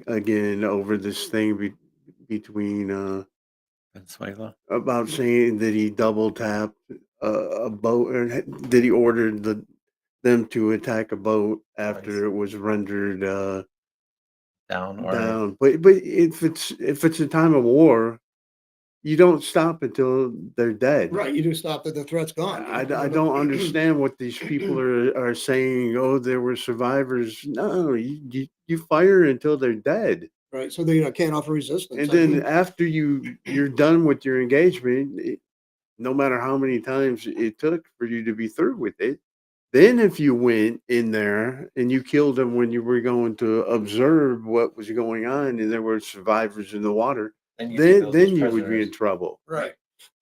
again over this thing between Venezuela. about saying that he double tapped a boat, or that he ordered them to attack a boat after it was rendered Down or down. But if it's a time of war, you don't stop until they're dead. Right, you do stop that the threat's gone. I don't understand what these people are saying. Oh, there were survivors. No, you fire until they're dead. Right, so they can't offer resistance. And then after you're done with your engagement, no matter how many times it took for you to be through with it, then if you went in there and you killed them when you were going to observe what was going on and there were survivors in the water, and then you would be in trouble. Right.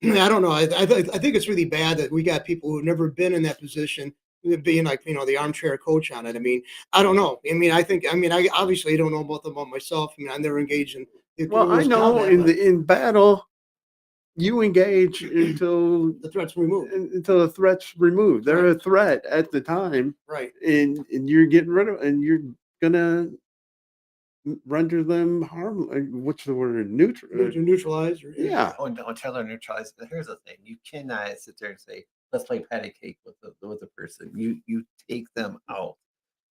I don't know. I think it's really bad that we got people who've never been in that position being like, the armchair coach on it. I mean, I don't know. I obviously don't know about myself. I never engaged in. Well, I know in battle, you engage until the threat's removed. Until the threat's removed. They're a threat at the time, right? And you're getting rid of, and you're gonna render them harm. What's the word? Neutralize. Yeah. Oh, don't tell her neutralize. But here's the thing: you cannot sit there and say, "Let's play patty cake with the person." You take them out,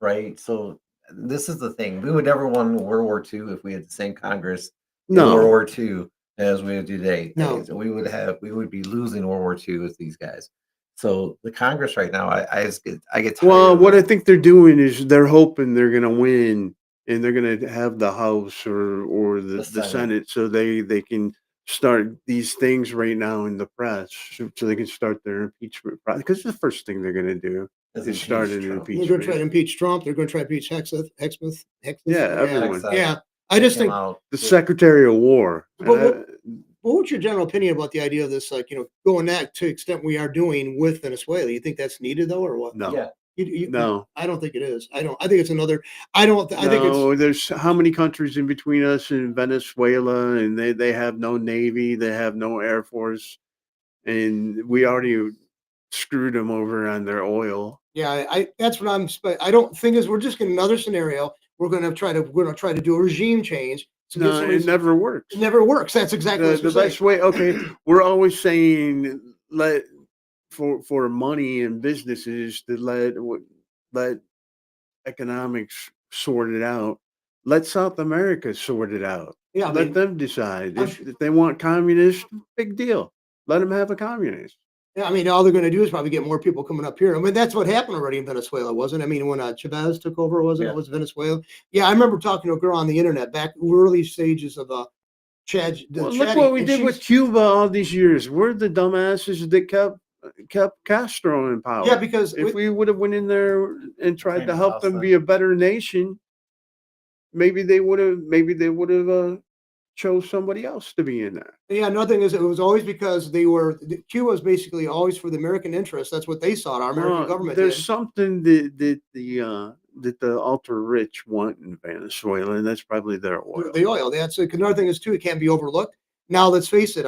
right? So this is the thing: we would never win World War II if we had the same Congress in World War II as we do today. No, so we would be losing World War II with these guys. So the Congress right now, I get tired. Well, what I think they're doing is they're hoping they're going to win, and they're going to have the House or the Senate, so they can start these things right now in the press, so they can start their impeachment process. Because the first thing they're going to do is start an impeachment. They're going to try to impeach Trump. They're going to try to impeach Hexmouth. Yeah, everyone. Yeah, I just think the Secretary of War. But what's your general opinion about the idea of this, going that to the extent we are doing with Venezuela? You think that's needed though, or what? No. Yeah. No, I don't think it is. I think it's another. I think it's. There's how many countries in between us and Venezuela, and they have no navy, they have no air force, and we already screwed them over on their oil. Yeah, that's what I'm. I don't think is we're just in another scenario. We're going to try to do a regime change. No, it never works. It never works. That's exactly the best way. Okay, we're always saying for money and businesses to let economics sort it out. Let South America sort it out. Yeah, let them decide if they want communists. Big deal. Let them have a communist. Yeah, all they're going to do is probably get more people coming up here. That's what happened already in Venezuela, wasn't it? When Chavez took over, wasn't it? It was Venezuela. Yeah, I remember talking to a girl on the internet back early stages of Chad. Look what we did with Cuba all these years. We're the dumbasses that kept Castro in power. Yeah, because if we would have went in there and tried to help them be a better nation, maybe they would have chose somebody else to be in there. Yeah, another thing is it was always because Cuba was basically always for the American interest. That's what they saw. Our American government. There's something that the ultra rich want in Venezuela, and that's probably their oil. The oil. That's another thing is too. It can't be overlooked. Now let's face it.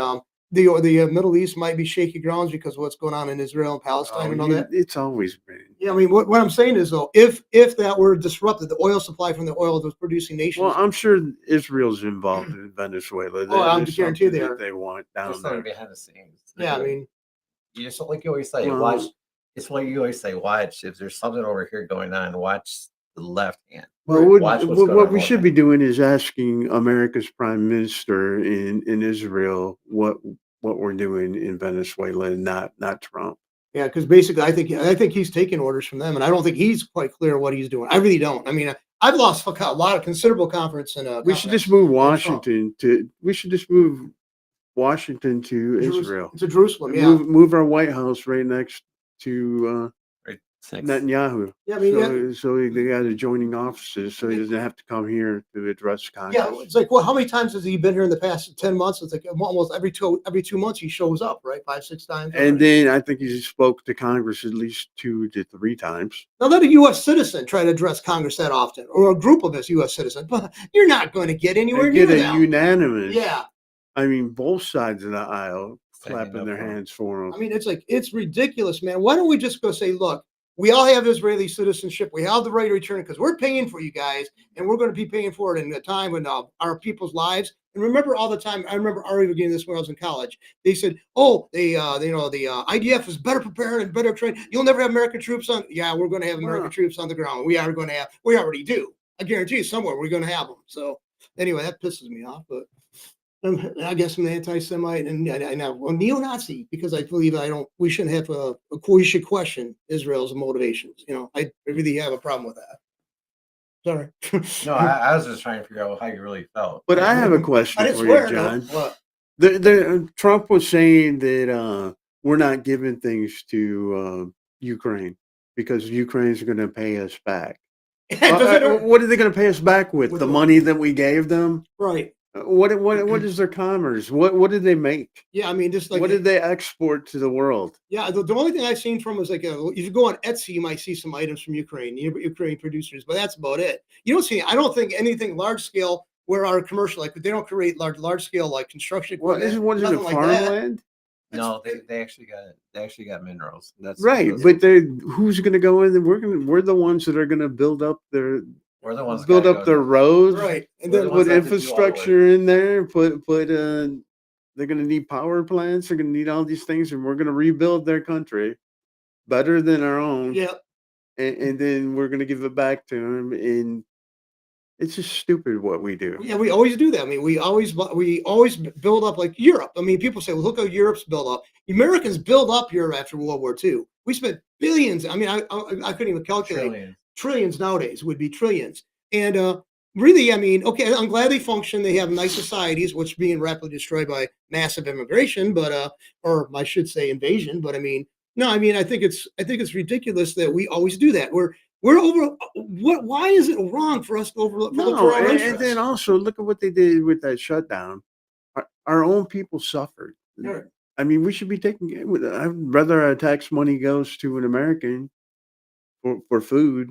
The Middle East might be shaky grounds because of what's going on in Israel and Palestine and all that. It's always been. Yeah, what I'm saying is though, if that were disrupted, the oil supply from the oil of those producing nations. Well, I'm sure Israel's involved in Venezuela. I'm guarantee they want down there behind the scenes. Yeah, you just like you always say, watch. It's what you always say. Watch if there's something over here going on. Watch the left hand. Well, what we should be doing is asking America's prime minister in Israel what we're doing in Venezuela, and not Trump. Yeah, because basically, I think he's taking orders from them, and I don't think he's quite clear what he's doing. I really don't. I've lost a lot of considerable confidence in. We should just move Washington to. We should just move Washington to Israel. To Jerusalem. Yeah. Move our White House right next to. Netanyahu. Yeah, so they got adjoining offices, so he doesn't have to come here to address Congress. Yeah, it's like, well, how many times has he been here in the past 10 months? It's like almost every 2 months he shows up, right? 5-6 times. And then I think he spoke to Congress at least 2 to 3 times. Now let a U.S. citizen try to address Congress that often, or a group of us U.S. citizens, but you're not going to get anywhere near that. Get a unanimous. Yeah. Both sides of the aisle clapping their hands for him. It's ridiculous, man. Why don't we just go say, look, we all have Israeli citizenship. We have the right to return because we're paying for you guys, and we're going to be paying for it in a time when our people's lives. And remember, all the time, I remember already getting this when I was in college. They said, "Oh, the IDF is better prepared and better trained. You'll never have American troops on." Yeah, we're going to have American Well, troops on the ground. We are going to have. We already do. I guarantee you, somewhere we're going to have them. So anyway, that pisses me off, but. I guess I'm an anti-Semite and a neo-Nazi because I believe I don't. We shouldn't have we should question Israel's motivations. I really have a problem with that. Sorry. No, I was just trying to figure out how you really felt. but I have a I question didn't for you, swear. No. John. What? Trump was saying that we're not giving things to Ukraine because Ukraine's going to pay us back. What are they going to pay us back with? With The what? money that we gave them? Right. What is their commerce? What did they make? Yeah, I mean, just like What did they export to the world? yeah, the only thing I've seen from was like if you go on Etsy, you might see some items from Ukraine, Ukraine producers, but that's about it. You don't see. I don't think anything large scale where our commercial like they don't create large scale like construction What equipment. is it? Nothing like that. Farmland? No, they actually got minerals. That's Right, but who's going to go in? We're the ones that are going to build up we're the ones build gotta up go their do- roads, Right, and We're then the ones put that have to do all the work. infrastructure in there, they're going to need power plants, they're going to need all these things, and we're going to rebuild their country better than our own, yeah, and then we're going to give it back to them, and it's just stupid what we do. yeah, we always do that. I mean, we always build up like Europe. I mean, people say, well, look how Europe's built up. Americans built up Europe after World War II. We spent billions. I mean, I couldn't even calculate. trillions. Trillions nowadays would be trillions. And really, I mean, okay, I'm glad they function. They have nice societies, which being rapidly destroyed by massive immigration, but or I should say invasion. But I mean, no, I mean, I think it's ridiculous that we always do that. We're over. What? Why is it wrong for us to overlook for No, our and interests? then also look at what they did with that shutdown. Our own people suffered. Yeah. I mean, we should be taking. I'd rather our tax money goes to an American for food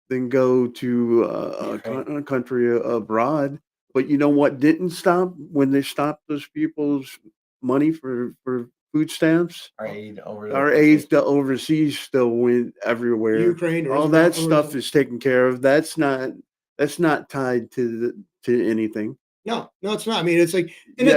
than go to a country abroad. But you know what didn't stop when they stopped those people's money for food stamps? Our aid over Our aid to overseas still went everywhere. Ukraine or All Israel that or stuff is taken care of. That's not tied to anything. no, it's not. I mean, it's like and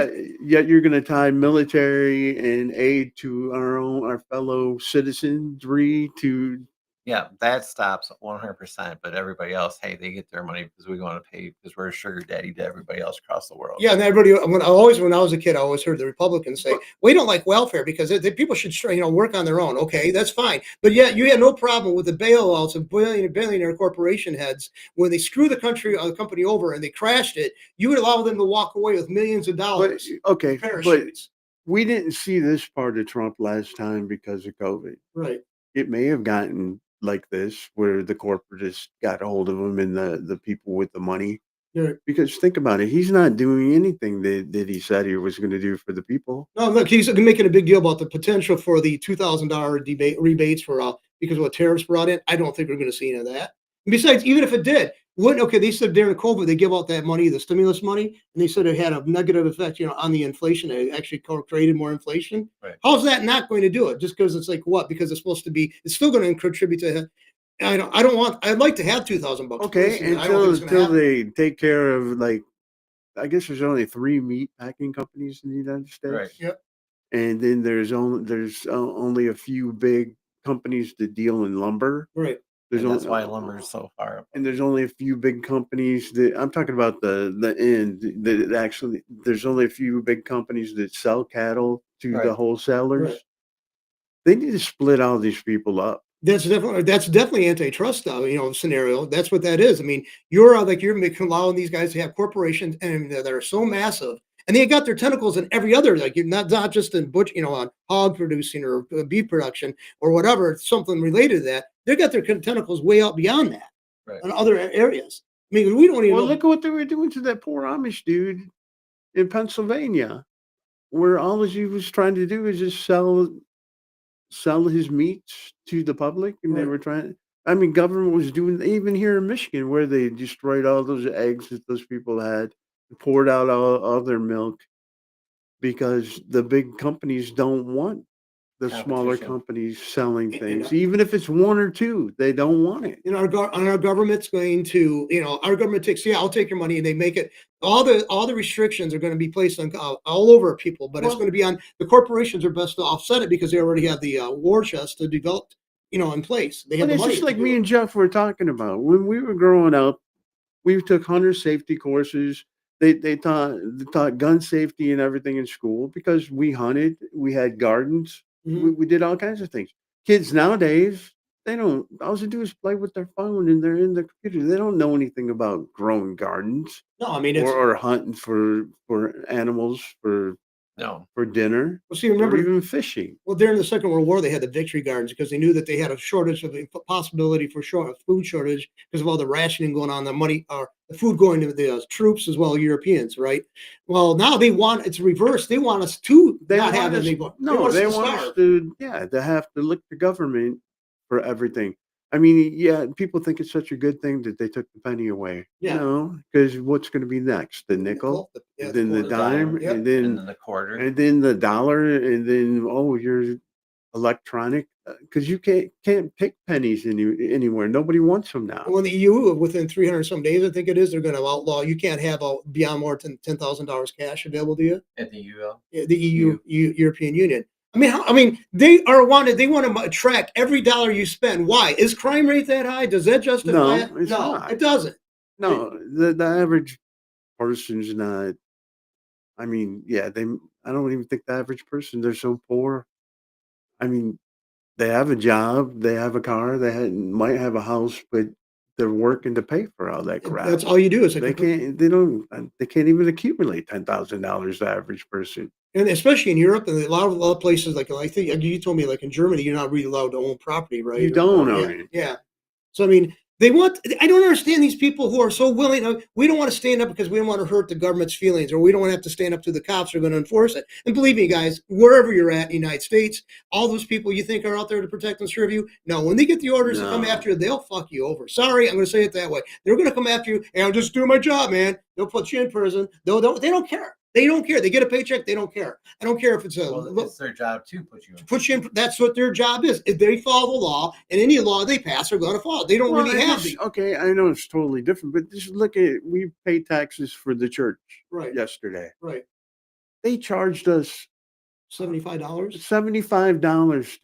Yet you're going to tie military and aid to our fellow citizenry to Yeah, that stops 100%. But everybody else, hey, they get their money because we want to pay because we're a sugar daddy to everybody else across the world. yeah, and everybody when I was a kid, I always heard the Republicans say we don't like welfare because people should work on their own. Okay, that's fine, but yet you had no problem with the bailouts of billionaire corporation heads when they screw the company over and they crashed it. You would allow them to walk away with millions of but dollars. okay, but Parachutes. we didn't see this part of Trump last time because of COVID. Right. It may have gotten like this where the corporatists got a hold of him and the people with the money. Yeah. Because think about it, he's not doing anything that he said he was going to do for the people. No, look, he's making a big deal about the potential for the $2,000 rebates for because of what tariffs brought in. I don't think we're going to see any of that. And besides, even if it did, wouldn't okay? They said during COVID they give out that money, the stimulus money, and they said it had a negative effect, on the inflation. It actually created more inflation. Right. How's that not going to do it? Just because it's like what? Because it's supposed to be. It's still going to contribute to. I don't want. I'd like to have $2,000. Okay, Listen, I don't think it's gonna until happen. they take care of like, I guess there's only 3 meat packing companies in the United States. Right. Yep. And then there's only a few big companies that deal in lumber. Right. There's And that's only why lumber is so far up. and there's only a few big companies that I'm talking about the end that actually there's only a few big companies that sell cattle to the Right. wholesalers. Right. They need to split all these people up. That's definitely antitrust, scenario. That's what that is. I mean, you're allowing these guys to have corporations and that are so massive, and they got their tentacles in every other, like you're not just in on hog producing or beef production or whatever, something related to that. They got their tentacles way out beyond that Right. in other areas. I mean, we don't even Well, know. look at what they were doing to that poor Amish dude in Pennsylvania, where all he was trying to do is just sell his meats to the public, and they Right. were trying. I mean, government was doing even here in Michigan, where they destroyed all those eggs that those people had, poured out all their milk because the big companies don't want the smaller Competition. companies selling And- things, even if it's one or two, they don't want it. And our government's going to, our government takes, yeah, I'll take your money, and they make it, all the restrictions are going to be placed on all over people, but it's Well- going to be on the corporations are best to offset it because they already have the war chest to develop, in place. They have But the it's money just to like do me it. and Jeff were talking about when we were growing up. We took hunter safety courses. They taught gun safety and everything in school because we hunted. We had gardens. Mhm. We did all kinds of things. Kids nowadays, they don't. All they do is play with their phone and they're in the computer. They don't know anything about growing gardens No, I mean, it's, or hunting for animals No. for dinner well, see, or remember, even fishing. well, during the Second World War, they had the victory gardens because they knew that they had a shortage of a possibility for a food shortage because of all the rationing going on, the money or the food going to the troops as well, Europeans, right? Well, now it's reversed. They want us to They not want have us, any. They no, want us they to want us starve. to, yeah, to have to look to government for everything. I mean, yeah, people think it's such a good thing that they took the penny away. Yeah. No, because what's going to be next? The nickel, Yeah, and then the quarter. dime, Yep. and And then then the quarter. the dollar, and then you're electronic because you can't pick pennies anywhere. Nobody wants them now. And when the EU, within 300 some days, I think it is, they're going to outlaw. You can't have beyond more than $10,000 cash available to you. At the UL. Yeah, the European Union. I mean, they are wanted. They want to track every dollar you spend. Why is crime rate that high? Does that justify No, it? it's No, not. it doesn't. No, the average person's not. I mean, yeah, I don't even think the average person, they're so poor. I mean, they have a job, they have a car, might have a house, but they're working to pay for all that crap. That's all you do is They can't. They don't. They can't even accumulate $10,000. The average person. and especially in Europe and a lot of places like I think you told me like in Germany you're not really allowed to own property, right? You don't Yeah, own it. yeah. So I mean, I don't understand these people who are so willing. We don't want to stand up because we don't want to hurt the government's feelings, or we don't want to have to stand up to the cops who are going to enforce it. And believe me, guys, wherever you're at in the United States, all those people you think are out there to protect and serve you, no, when they get the orders to come No. after you, they'll fuck you over. Sorry, I'm going to say it that way. They're going to come after you, and I'll just do my job, man. They'll put you in prison. They don't care. They don't care. They get a paycheck. They don't care. I don't care if it's Well, it's their job to put you in. push in. That's what their job is. If they follow the law, and any law they pass are going to follow. They don't Well, really and have this- the okay, I know it's totally different, but just look at we pay taxes for the church right, yesterday. right. They charged us $75. $75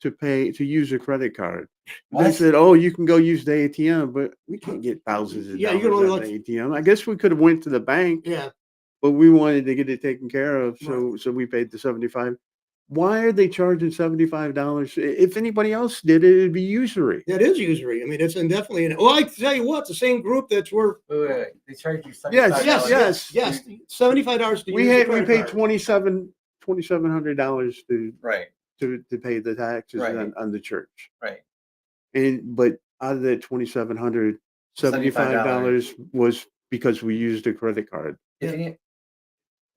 to pay to use a credit card. They What? said, "Oh, you can go use the ATM," but we can't get thousands of Yeah, you dollars can at only the ATM. I guess we could have went to the bank, Yeah, but we wanted to get it taken care of, so we paid the 75. Why are they charging $75? If anybody else did it, it'd be usury. that is usury. I mean, it's definitely. Well, I tell you what, the same group that's worth. Wait. They charge you Yes, $75. Yes. $75 to We use the we credit paid card. $2,700 Right. to pay the taxes Right. on the church. Right. But out of that 2,700, $75 was because we used a credit card. If you,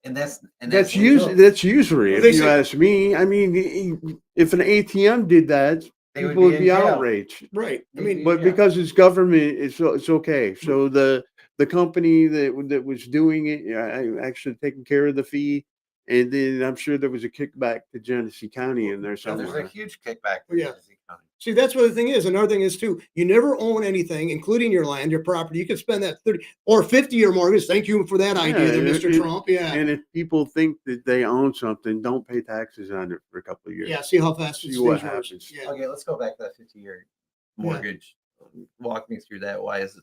and that's That's legal. that's usury, Well, if they you say- ask me. I mean, if an ATM did that, They would people would in be jail. outraged. Right. I They'd mean, be- But Yeah. because it's government, it's okay. So the company that was doing it, actually taking care of the fee, and then I'm sure there was a kickback to Genesee County in there So there's a somewhere. huge kickback. Oh, yeah. to Genesee County. see, that's what the thing is. Another thing is too. You never own anything, including your land, your property. You could spend that 30 or 50-year mortgage. Thank you for that idea, there, Yeah, Mr. Trump. Yeah. And if people think that they own something, don't pay taxes on it for a couple of years. Yeah. See how fast See these what things work. happens. Yeah. Okay, let's go back to that 50-year mortgage. Walk me through that. Why is it?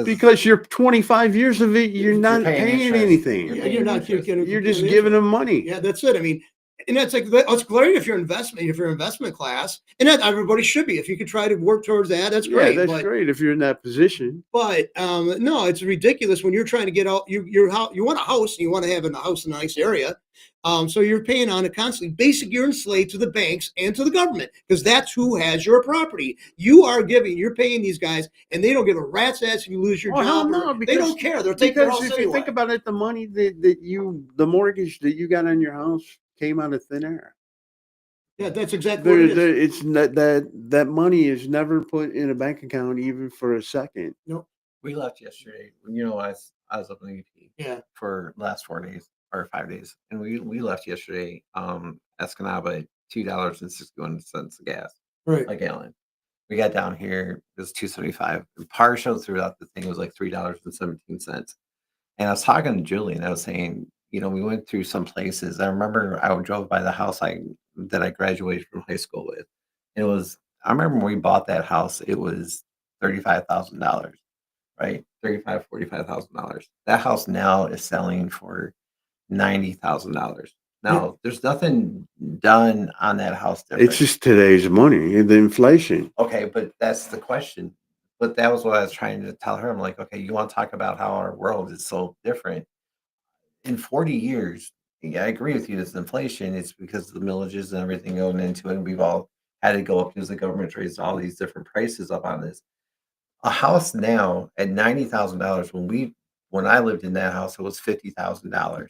Because you're 25 years of it, you're not paying paying interest. anything. You're Yeah, paying you're not. interest. You're just giving them money. Yeah, that's it. I mean, and that's like that's great if you're investment class, and that everybody should be. If you could try to work towards that, that's Yeah, great. that's but great if you're in that position. no, it's ridiculous when you're trying to get out. You want a house and you want to have a house in a nice area. So you're paying on it constantly. Basically, you're enslaved to the banks and to the government because that's who has your property. You're paying these guys, and they don't give a rat's ass if you lose your Well, hell job. no, They don't care. They'll take your Because house if you anyway. think about it, the money the mortgage that you got on your house came out of thin air. Yeah, that's exactly what it is. It's not that money is never put in a bank account even for a second. We left yesterday. I was up in the UP Yeah. for last 4 days or 5 days, and we left yesterday. Escanaba $2.61 a gas Right. a gallon. We got down here, it was 2.75. Partial throughout the thing was like $3.17. And I was talking to Julie, and I was saying, we went through some places. I remember I drove by the house that I graduated from high school with. It was I remember when we bought that house, it was $35,000, right? 35, $45,000. That house now is selling for $90,000. Yeah. Now, there's nothing done on that house It's different. just today's money and the inflation. Okay, but that's the question. But that was what I was trying to tell her. I'm like, okay, you want to talk about how our world is so different. In 40 years, yeah, I agree with you. It's inflation. It's because of the millages and everything going into it. And we've all had to go up because the government raised all these different prices up on this. A house now at $90,000, when I lived in that house, it was $50,000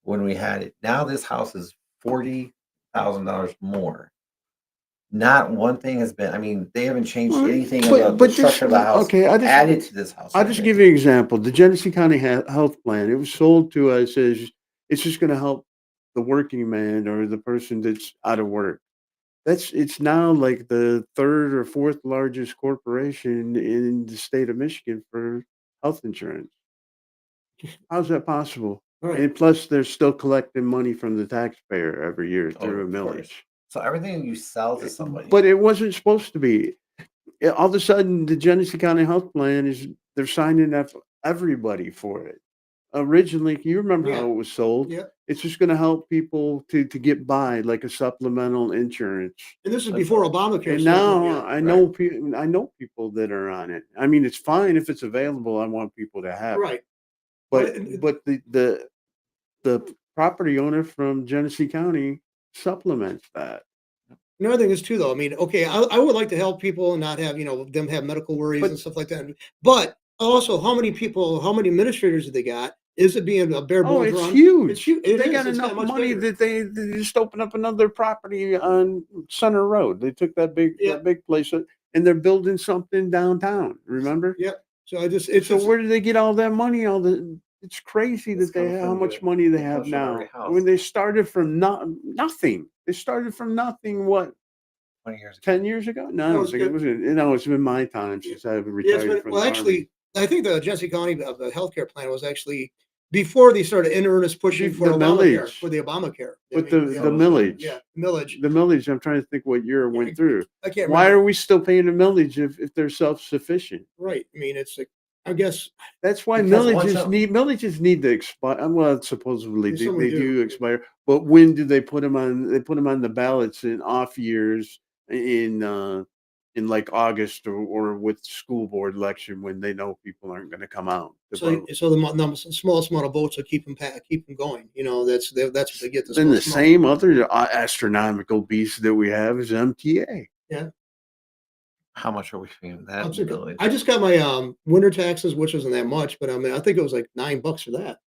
when we had it. Now this house is $40,000 more. Not one thing has been. I mean, they haven't changed Well, anything but- about but the structure of the this- house. okay, added to this house. I'll just give you an example. The Genesee County Health Plan, it was sold to us as it's just going to help the working man or the person that's out of work. It's now like the third or fourth largest corporation in the state of Michigan for health insurance. How's that possible? Right. And plus, they're still collecting money from the taxpayer every year through a of course. millage. So everything you sell to somebody, But it wasn't supposed to be. All of a sudden, the Genesee County Health Plan they're signing up everybody for it. Originally, you remember Yeah. how it was sold? Yeah. It's just going to help people to get by, like a supplemental insurance. And this is That's before all. Obamacare. And started, now yeah. I know people that are on it. I mean, it's fine if it's available. I want people to have it. Right. But But- the property owner from Genesee County supplements that. Another thing is too, though. I mean, okay, I would like to help people and not have them have medical worries But- and stuff like that. But also, how many administrators do they got? Is it being a bare Oh, bones it's run? huge. It's huge. It They is. got It's enough got much money bigger. that they just opened up another property on Center Road. They took that Yeah. big place and they're building something downtown. Remember? Yeah. So it's So just, where did they get all that money? It's crazy It's that they coming how from much the- money they it have comes from every now. house. When they started from nothing. They started from nothing. What 20 years ago. 10 years ago? No, I No, don't it's think it good. was. No, it's been my time since I've yeah, retired from well, the actually, army. I think the Genesee County the healthcare plan was actually before they started in earnest pushing for The Obamacare. millage. For the Obamacare. With the yeah, millage. Yeah, millage. The millage. I'm trying to think what year it Yeah, went through. I can't Why remember. are we still paying a millage if they're self-sufficient? Right. I mean, it's like, I guess That's why Because millages need to expire. Well, supposedly They somewhat they do do. expire, but when do they put them on? They put them on the ballots in off years in like August or with school board election when they know people aren't going to come out to vote. so the smallest amount of votes will keep them going. That's what they get. Then the smallest amount. same other astronomical beast that we have is MTA. How much are we paying that? I'm sorry, village? I just got my winter taxes, which isn't that much, but I mean, I think it was like $9 for that.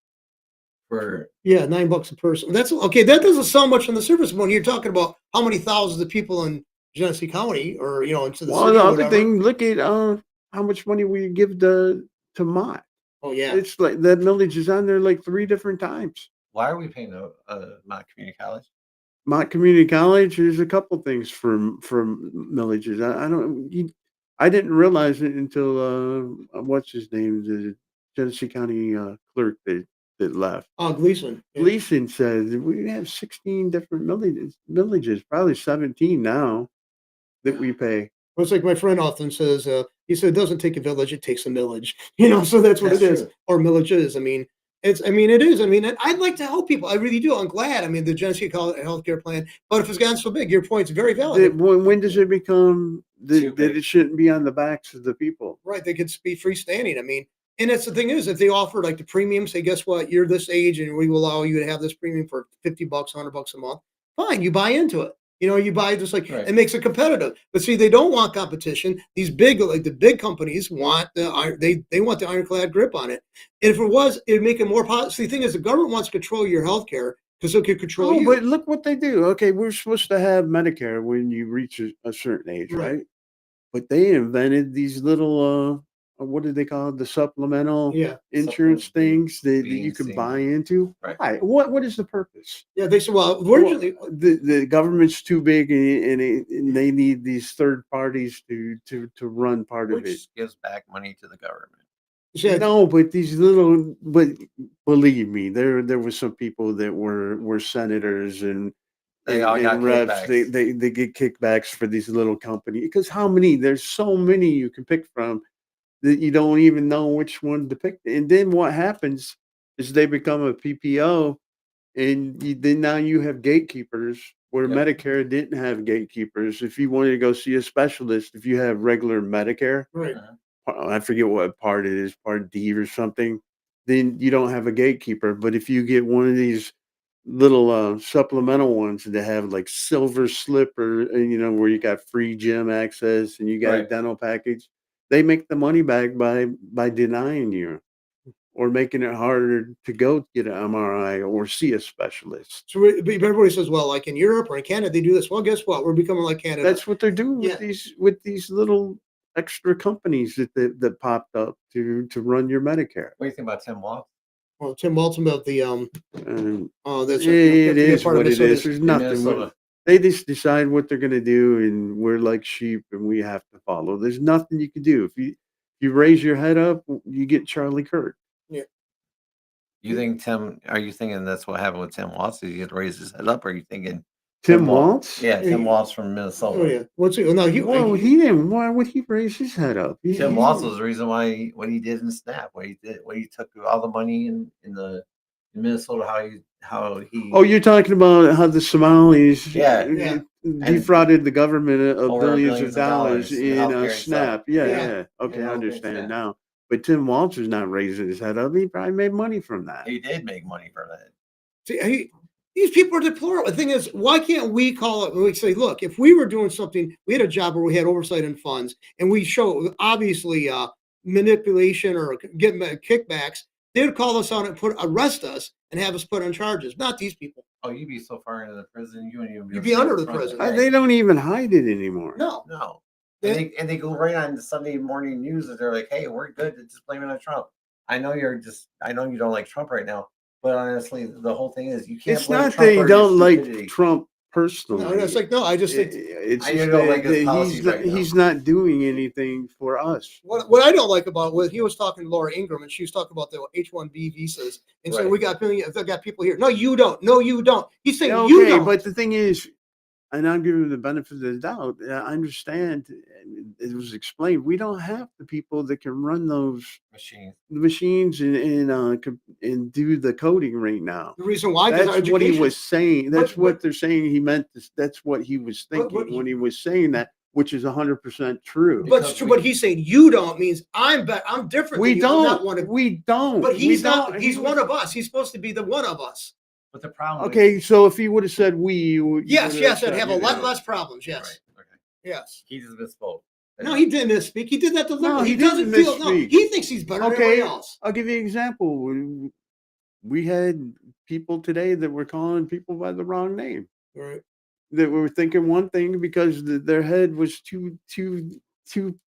For Yeah, $9 a person. That's okay. That doesn't sound much on the surface, but when you're talking about how many thousands of people in Genesee County or into the Well, city the or other whatever. thing, look at how much money we give to Mott. Oh yeah, It's like that millage is on there like 3 different times. why are we paying my community college? Mott Community College, there's a couple things from millages. I didn't realize it until what's his name, the Genesee County clerk that left. Gleason. Yeah. Gleason said that we have 16 different villages, probably 17 now that we pay. Well, it's like my friend often says. He said, "It doesn't take a village; it takes a millage." So that's what That's it is, true. or millage is. I mean, it's. I mean, it is. I mean, and I'd like to help people. I really do. I'm glad. I mean, the Genesee healthcare plan. But if it's gotten so big, your point's very valid. When does it become Too that big. it shouldn't be on the backs of the people? Right, they could be freestanding. I mean, and that's the thing is, if they offer like the premium, say, guess what, you're this age, and we will allow you to have this premium for $50, $100 a month. Fine, you buy into it. You buy just like Right. it makes it competitive. But see, they don't want competition. These like the big companies want they want the ironclad grip on it. And if it was, it'd make it more positive. See, the thing is, the government wants to control your health care because it could control you. But look what they do. Okay, we're supposed to have Medicare when you reach a certain age, Right. right? But they invented these little what do they call it? The supplemental Yeah. insurance Supplemental things that you being can seen. buy into. Right. Why? What is the purpose? Yeah, they said, well, Well, originally, the government's too big, and they need these third parties to run part of it. Which gives back money to the government. No, but but believe me, there were some people that were senators They all got and reps. kickbacks. They get kickbacks for these little companies because how many? There's so many you can pick from that you don't even know which one to pick. And then what happens is they become a PPO, and then now you have gatekeepers where Yep. Medicare didn't have gatekeepers. If you wanted to go see a specialist, if you have regular Medicare, right. I forget what part it is, part D or something, then you don't have a gatekeeper. But if you get one of these little supplemental ones that have like silver slipper, and where you got free gym access and you got a Right. dental package, they make the money back by denying you or making it harder to go get an MRI or see a specialist. So everybody says, well, like in Europe or in Canada, they do this. Well, guess what? We're becoming like Canada. That's what they're doing Yeah. with these little extra companies that popped up to run your Medicare. What do you think about Tim Walz? Well, Tim Walton about the And that's it is part of what it Minnesota is. There's In nothing. Minnesota. They just decide what they're going to do, and we're like sheep, and we have to follow. There's nothing you can do. If you raise your head up, you get Charlie Kirk. Yeah. You think Tim? Are you thinking that's what happened with Tim Walz? Did he get raised his head up? Or are you thinking Tim Walz? Yeah, Tim He- Walz from Minnesota. Oh yeah. What's it? No, Well, he didn't. Why would he raise his head up? Tim Walz was the reason why what he did in Snap, what he took all the money in Minnesota, how he Oh, you're talking about how the Somalis Yeah. defrauded the government of Over billions of dollars in in healthcare and SNAP. stuff. Yeah, Yeah. yeah. Okay, In I healthcare and understand SNAP. now. But Tim Walters not raising his head up. He probably made money from that. he did make money from that. See, these people are deplorable. The thing is, why can't we call it? We say, look, if we were doing something, we had a job where we had oversight in funds, and we show obviously manipulation or getting kickbacks. They would call us out and arrest us and have us put on charges. Not these people. Oh, you'd be so far into the prison, you wouldn't even You'd be under the front of it. prison. They don't even hide it anymore. No. No. They- And they go right on the Sunday morning news and they're like, hey, we're good to just blame it on Trump. I know you don't like Trump right now, but honestly, the whole thing is you can't It's blame not Trump that you for don't his like stupidity. Trump personally. No, it's like no. I just think It's I just don't that, like his that policies right now. he's not doing anything for us. what I don't like about what he was talking to Laura Ingram, and she was talking about the H-1B visas, and so Right. we got people here. No, you don't. No, you don't. He's saying Okay, you don't. but the thing is, and I'm giving him the benefit of the doubt. I understand. And it was explained. We don't have the people that can run those Machine. machines and do the coding right now. The reason why, because That's what he was saying. That's But- what they're saying. He meant this. That's what he was But- thinking when he was saying that, which is 100% true. But Because what he's saying you don't means I'm different. We than you. I'm not don't. one of. We don't. But he's We not. don't. He's He one was- of us. He's supposed to be the one of us. But the problem Okay, so if he would have said we, you Yes, would've yes, I'd said, have a lot less problems. is Yes, right. Okay. yes. He just misspoke. No, he didn't misspeak. He did that deliberately. No, he he doesn't didn't feel. No, misspeak. he thinks he's better than Okay, everybody else. I'll give you an example. We had people today that were calling people by the wrong name. Right. That were thinking one thing because their head was two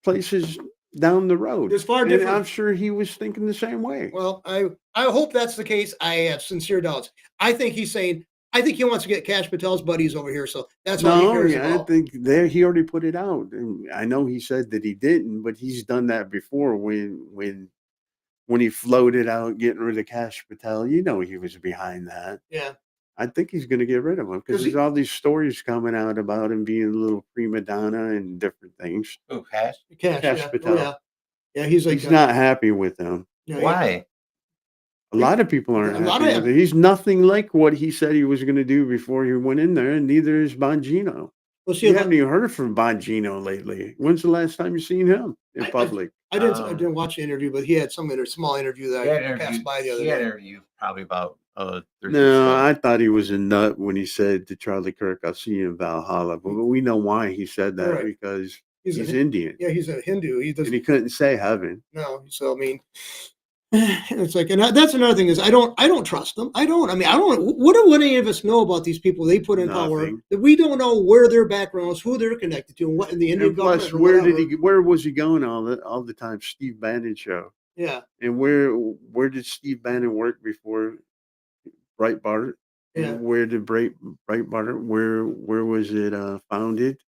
places down the road. It's far And different. I'm sure he was thinking the same way. Well, I hope that's the case. I have sincere doubts. I think he's saying. I think he wants to get Cash Patel's buddies over here, so that's all he No, cares I about. think he already put it out. And I know he said that he didn't, but he's done that before when he floated out getting rid of Cash Patel. You know he was behind that. Yeah. I think he's going to get rid of him because Does he- there's all these stories coming out about him being a little prima donna and different things. Who, Cash? Cash. Cash Yeah. Patel. Oh, yeah. Yeah. He's like. He's not happy with them. Yeah, Why? A lot of people aren't A lot happy of with it. He's nothing like what he said he was going to do before he went in there, and neither is Bongino. Well, see, You haven't even heard from Bongino lately. When's the last time you seen him in public? I didn't watch the interview, but he had some small interview that He had I interviewed, passed by the other he had day. interviewed probably about 30 years No, ago. I thought he was a nut when he said to Charlie Kirk, "I'll see you in Valhalla." But we know why he said that Right. because He's he's a, Indian yeah, he's a Hindu. He and doesn't he couldn't say heaven. no. So I mean, It's like, and that's another thing is I don't trust them. I don't. I mean, I don't. What do any of us know about these people they put in power Nothing. that we don't know where their background is, who they're connected to, and what in the Indian And plus, government or whatever. where was he going all the time? Steve Bannon show. Yeah, And where did Steve Bannon work before Breitbart? yeah. Where did Breitbart? Where was it founded?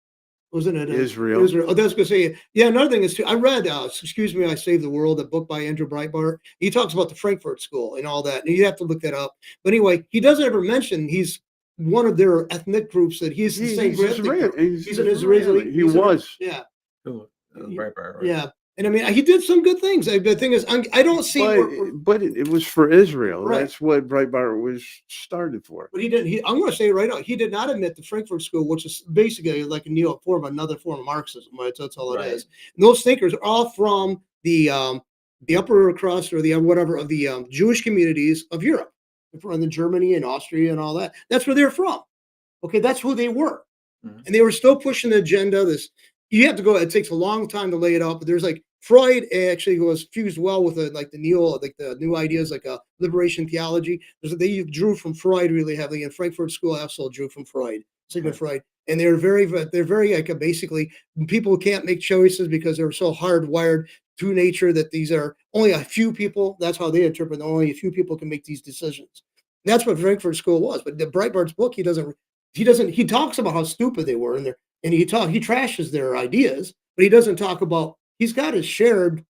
Wasn't it Israel. Israel? Oh, that's gonna say. Yeah, another thing is too. I read "Excuse Me, I Saved the World," a book by Andrew Breitbart. He talks about the Frankfurt School and all that. And you have to look that up. But anyway, he doesn't ever mention he's one of their ethnic groups that he's the same He's ethnic Israeli. group. He's an Israeli. He was. Yeah. Who? Right, right. Yeah. And I mean, he did some good things. The thing is, I don't see. But it was for Israel. Right. That's what Breitbart was started for. But he didn't. I'm going to say it right now. He did not admit the Frankfurt School, which is basically like a another form of Marxism. Right? That's all it is. And those thinkers are all from the upper crust or the whatever of the Jewish communities of Europe, from Germany and Austria and all that. That's where they're from. Okay, that's who they were, and they were still pushing the agenda. You have to go. It takes a long time to lay it out, but there's like Freud actually was fused well with the new ideas like liberation theology. They drew from Freud really heavily, and Frankfurt School also drew from Freud, Sigmund Freud, and they're very like basically people can't make choices because they're so hardwired to nature that these are only a few people. That's how they interpret. Only a few people can make these decisions. That's what Frankfurt School was. But the Breitbart's book, he talks about how stupid they were, and he trashes their ideas, but he doesn't talk about. He's got his shared.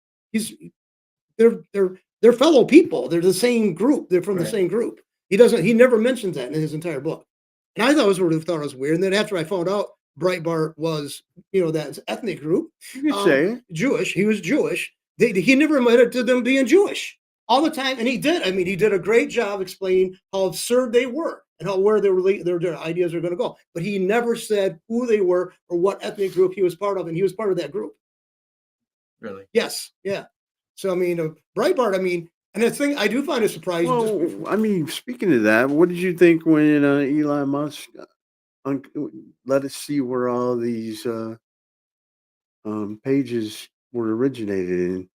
They're fellow people. They're the same group. They're from the same group. He never mentions that in his entire book, and I thought it was weird. And then after I found out Breitbart was that ethnic group, You could say it. Jewish. He was Jewish. He never admitted to them being Jewish all the time, and he did. I mean, he did a great job explaining how absurd they were and where their ideas are going to go. But he never said who they were or what ethnic group he was part of, and he was part of that group. Really? Yes, yeah. So I mean, Breitbart. I mean, and the thing I do find it surprising. Well, I mean, speaking of that, what did you think when Elon Musk let us see where all these pages were originated in?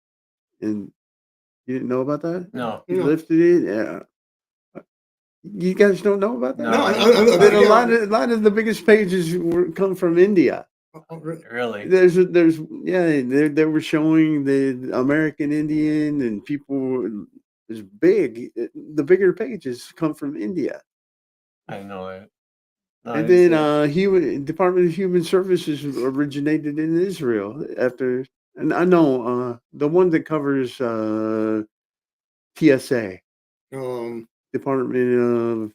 And you didn't know about that? No. He lifted it. Yeah. You guys don't know about that? No, But a lot of the biggest pages come from India. Really? They were showing the American Indian and people is big. The bigger pages come from India. I know it. And then Department of Human Services originated in Israel after, and I know the one that covers TSA, Department of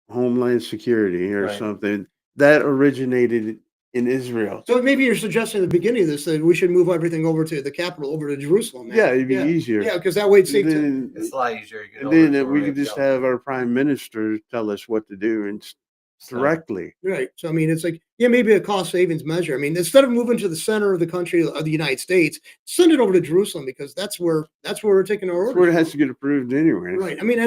Homeland Security or something, that originated in Israel. So maybe you're suggesting at the beginning of this that we should move everything over to the capital, over to Jerusalem. Yeah, it'd be easier. Yeah, because that way it's safe. It's a lot easier. And then we could just have our prime minister tell us what to do and directly. Right. So I mean, it's like maybe a cost savings measure. I mean, instead of moving to the center of the country of the United States, send it over to Jerusalem because that's where we're taking our orders. That's where it has to get approved anyway. Right. I mean,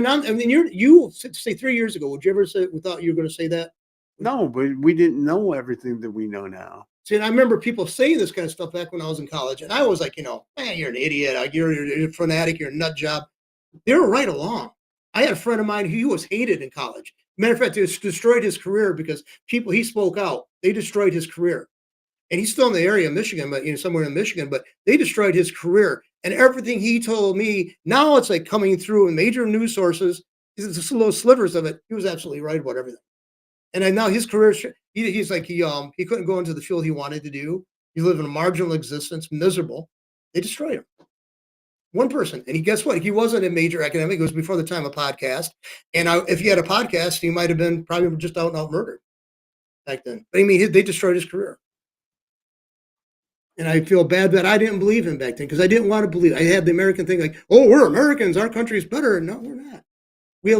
you say 3 years ago, would you ever say without you were going to say that? No, but we didn't know everything that we know now. See, and I remember people saying this kind of stuff back when I was in college, and I was like, man, you're an idiot, you're a fanatic, you're a nut job. They were right along. I had a friend of mine who was hated in college. Matter of fact, it destroyed his career because he spoke out. They destroyed his career. And he's still in the area of Michigan, but somewhere in Michigan, but they destroyed his career. And everything he told me, now it's like coming through in major news sources. It's just little slivers of it. He was absolutely right about everything. And now his career, he's like, he couldn't go into the field he wanted to do. He lived in a marginal existence, miserable. They destroyed him. One person. And guess what? He wasn't a major academic. It was before the time of podcast. And if he had a podcast, he might have been probably just out and out murdered back then. But I mean, they destroyed his career. And I feel bad that I didn't believe him back then because I didn't want to believe. I had the American thing like, oh, we're Americans. Our country's better. No, we're not. We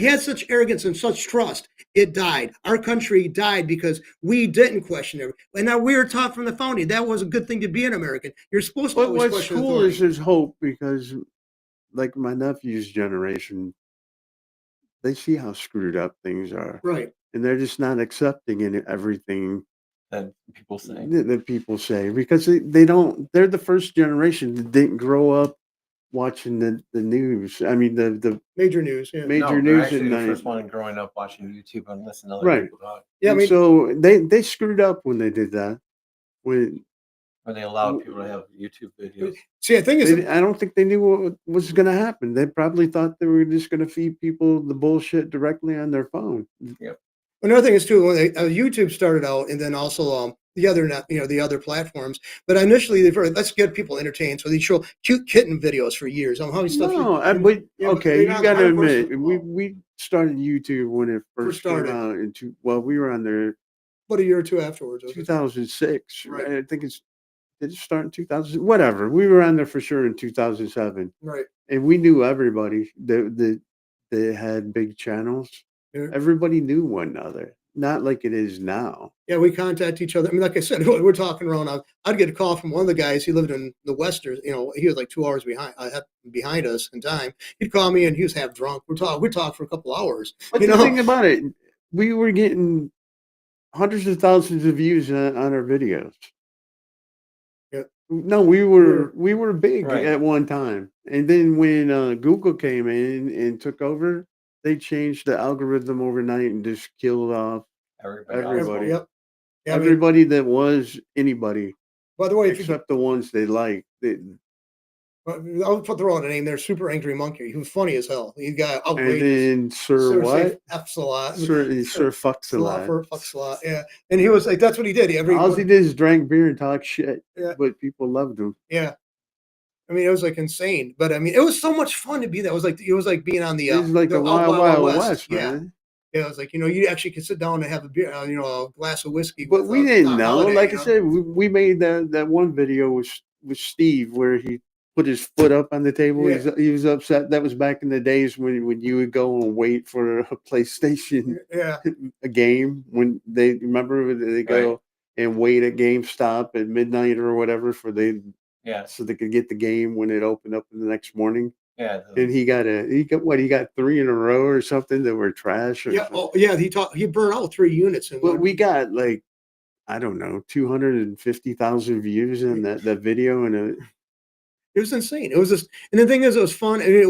had such arrogance and such trust. It died. Our country died because we didn't question it. And now we were taught from the founding that was a good thing to be an American. You're supposed to always question authority. What's cool is there's hope because, like my nephew's generation, they see how screwed up things are. Right. And they're just not accepting everything that people say because they don't. They're the first generation that didn't grow up watching the news. I mean the Major news. Yeah. major No, they're news at actually the night. first one growing up watching YouTube and listening to other Right. people talk Yeah. I And mean, so they screwed up when they did that. When when they allowed people to have YouTube videos. see, I think is I don't think they knew what was going to happen. They probably thought they were just going to feed people the bullshit directly on their phone. another thing is too when YouTube started out, and then also the other the other platforms. But initially, they were let's get people entertained, so they show cute kitten videos for years on how many stuff. No, but okay, you got to admit we started YouTube when it first came started. out. Well, we were on there About a year or two afterwards. 2006. Right. I think did it start in 2000? Whatever. We were on there for sure in 2007, Right. and we knew everybody that had big channels. Yeah. Everybody knew one another, not like it is now. Yeah, we contact each other. I mean, like I said, we're talking around. I'd get a call from one of the guys. He lived in the Western. He was like 2 hours behind us in time. He'd call me, and he was half drunk. We'd talk for a couple hours. But the thing about it, we were getting hundreds of thousands of views on our videos. Yeah. No, we were big Right. at one time, and then when Google came in and took over, they changed the algorithm overnight and just killed off everybody. Yep. Yeah, I mean, Everybody that was anybody, by the way, except the ones they liked. I'll throw out a name there. Super Angry Monkey. He was funny as hell. He got And outrageous. then Sir what? F's a lot. Sir fucks a lot. Fucks a lot. Yeah, and he was like, that's what he did. All he did is drank beer and talk shit. Yeah. But people loved him. Yeah. I mean, it was like insane, but I mean, it was so much fun to be that. It was like being on the. It was like the Wild West, yeah. man. Yeah, it was like you actually could sit down and have a beer, a glass of whiskey. But we didn't know. Holiday, Like I said, we made that one video with Steve where he put his foot up on the table. Yeah. He was upset. That was back in the days when you would go and wait for a PlayStation Yeah. a game. When they go and wait at GameStop at midnight or whatever so they could get the game when it opened up the next morning. Yeah. And he got 3 in a row or something that were trash. Yeah. Oh, yeah. He burned out 3 units. But we got like, I don't know, 250,000 views in that video, and it was insane. It was just, and the thing is, it was fun, and it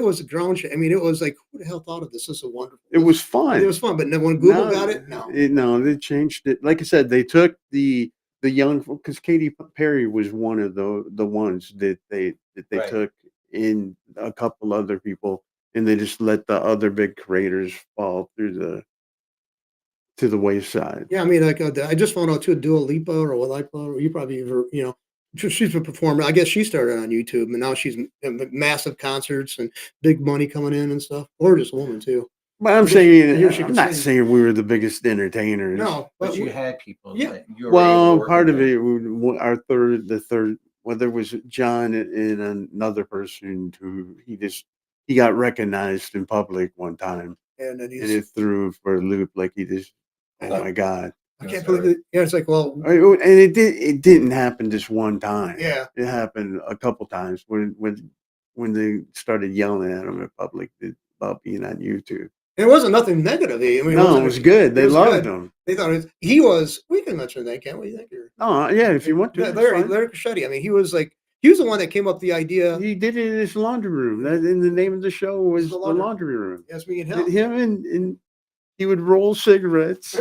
was a ground shit. I mean, it was like, who the hell thought of this? This is wonderful. It was fun. It was fun, but when Google got it, no, they changed it. Like I said, they took the young, because Katy Perry was one of the ones that they took in a couple other people, and they just let the other big creators fall to the wayside. Yeah, I mean, like I just found out too, Dua Lipa or you probably she's a performer. I guess she started on YouTube, and now she's in massive concerts and big money coming in and stuff. Gorgeous woman too. But I'm not saying we were the biggest entertainers. No, but you had people. Yeah. Well, part of it, the third. Well, there was John and another person who he got recognized in public one time, and it threw for a loop like he just. Oh my God! I can't believe it. Yeah, it's like, well, and it didn't happen just one time. Yeah, it happened a couple times when they started yelling at him in public about being on YouTube. It wasn't nothing negative. I mean, no, it was good. They loved him. They thought he was. We can mention that, can't we? Oh yeah, if you want to. Larry Crescetti. I mean, he was the one that came up with the idea. He did it in his laundry room. That in the name of the show was the laundry room. Yes, me and him. Him and he would roll cigarettes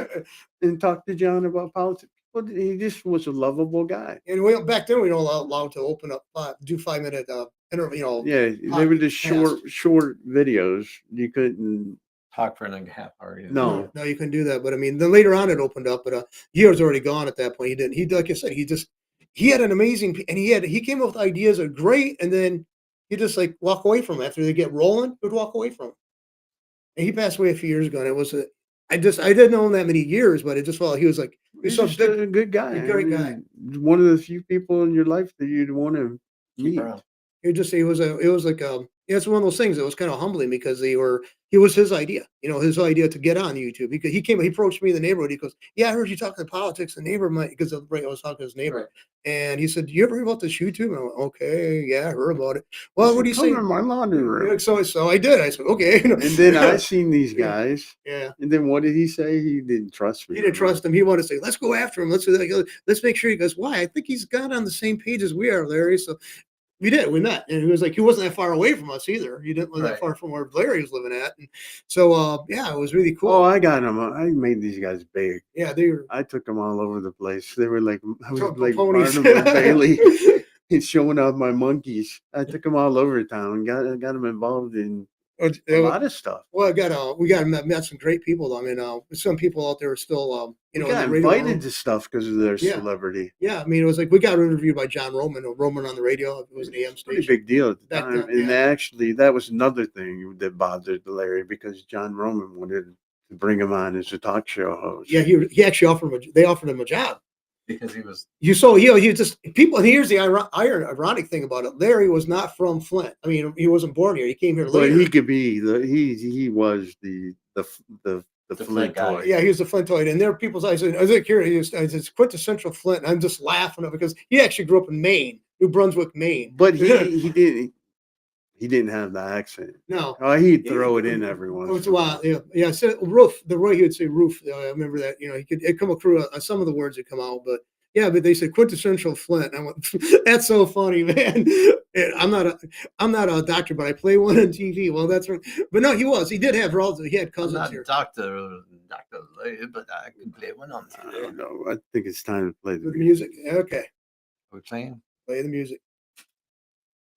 and talk to John about politics. But he just was a lovable guy. And back then we weren't allowed to open up, do 5-minute interview. Yeah, they were just short videos. You couldn't talk for like a half hour. Yeah. No, you couldn't do that. But I mean, then later on it opened up. But he was already gone at that point. He didn't. He, like I said, he had an amazing, and he came up with ideas that are great, and then he just like walk away from it after they get rolling. He would walk away from it. And he passed away a few years ago, and it was I didn't know him that many years, but it just felt he was like he's just a good guy, a great guy, one of the few people in your life that you'd want to meet. It's one of those things that was kind of humbling because it was his idea, his idea to get on YouTube because he approached me in the neighborhood. He goes, "Yeah, I heard you talking politics." The neighbor because I was talking to his neighbor, and he said, "Do you ever hear about this YouTube?" And I went, "Okay, yeah, I heard about it." Well, what do you say? Come in my laundry room. So I did. I said, "Okay." And then I seen these guys. Yeah. And then what did he say? He didn't trust me. He didn't trust him. He wanted to say, "Let's go after him. Let's make sure." He goes, "Why? I think he's got on the same page as we are, Larry." So. We did. We met, and he was like, he wasn't that far away from us either. He didn't live that Right. far from where Larry was living at, and so yeah, it was really cool. Oh, I got them. I made these guys big. Yeah, they were I took them all over the place. They were like I was Trump like ponies. Barnum and Bailey. He's showing off my monkeys. I took them all over town. Got them involved in a lot of stuff. Well, we got met some great people. Though. I mean, some people out there are still, We in got the radio invited room. to stuff because of their Yeah. celebrity. Yeah, I mean, it was like we got interviewed by John Roman on the radio. It was an AM Pretty station. big deal at the Back time. then, And yeah. actually, that was another thing that bothered Larry because John Roman wanted to bring him on as a talk show host. Yeah, he actually they offered him a job. Because he was. He just people. And here's the ironic thing about it. Larry was not from Flint. I mean, he wasn't born here. He came here But later. he could be he was the Flint guy. toy. Yeah, he was a Flintoid, and there are people's eyes. I was like, here he is. It's quintessential Flint. And I'm just laughing at it because he actually grew up in Maine, New Brunswick, Maine. But he didn't have the accent. No. Oh, he'd throw it in every once. It was in a a while. Yeah, yeah. So roof. The way he would say roof. I remember that. You know, it come through some of the words that come out, but yeah. But they said quintessential Flint. And I went, that's so funny, man. I'm not a doctor, but I play one on TV. Well, that's right. But no, he was. He did have relatives. He had I'm cousins not here. Dr. Larry, but I can play one on I TV. don't know. I think it's time to play the With music. music. Okay, We're playing. play the music.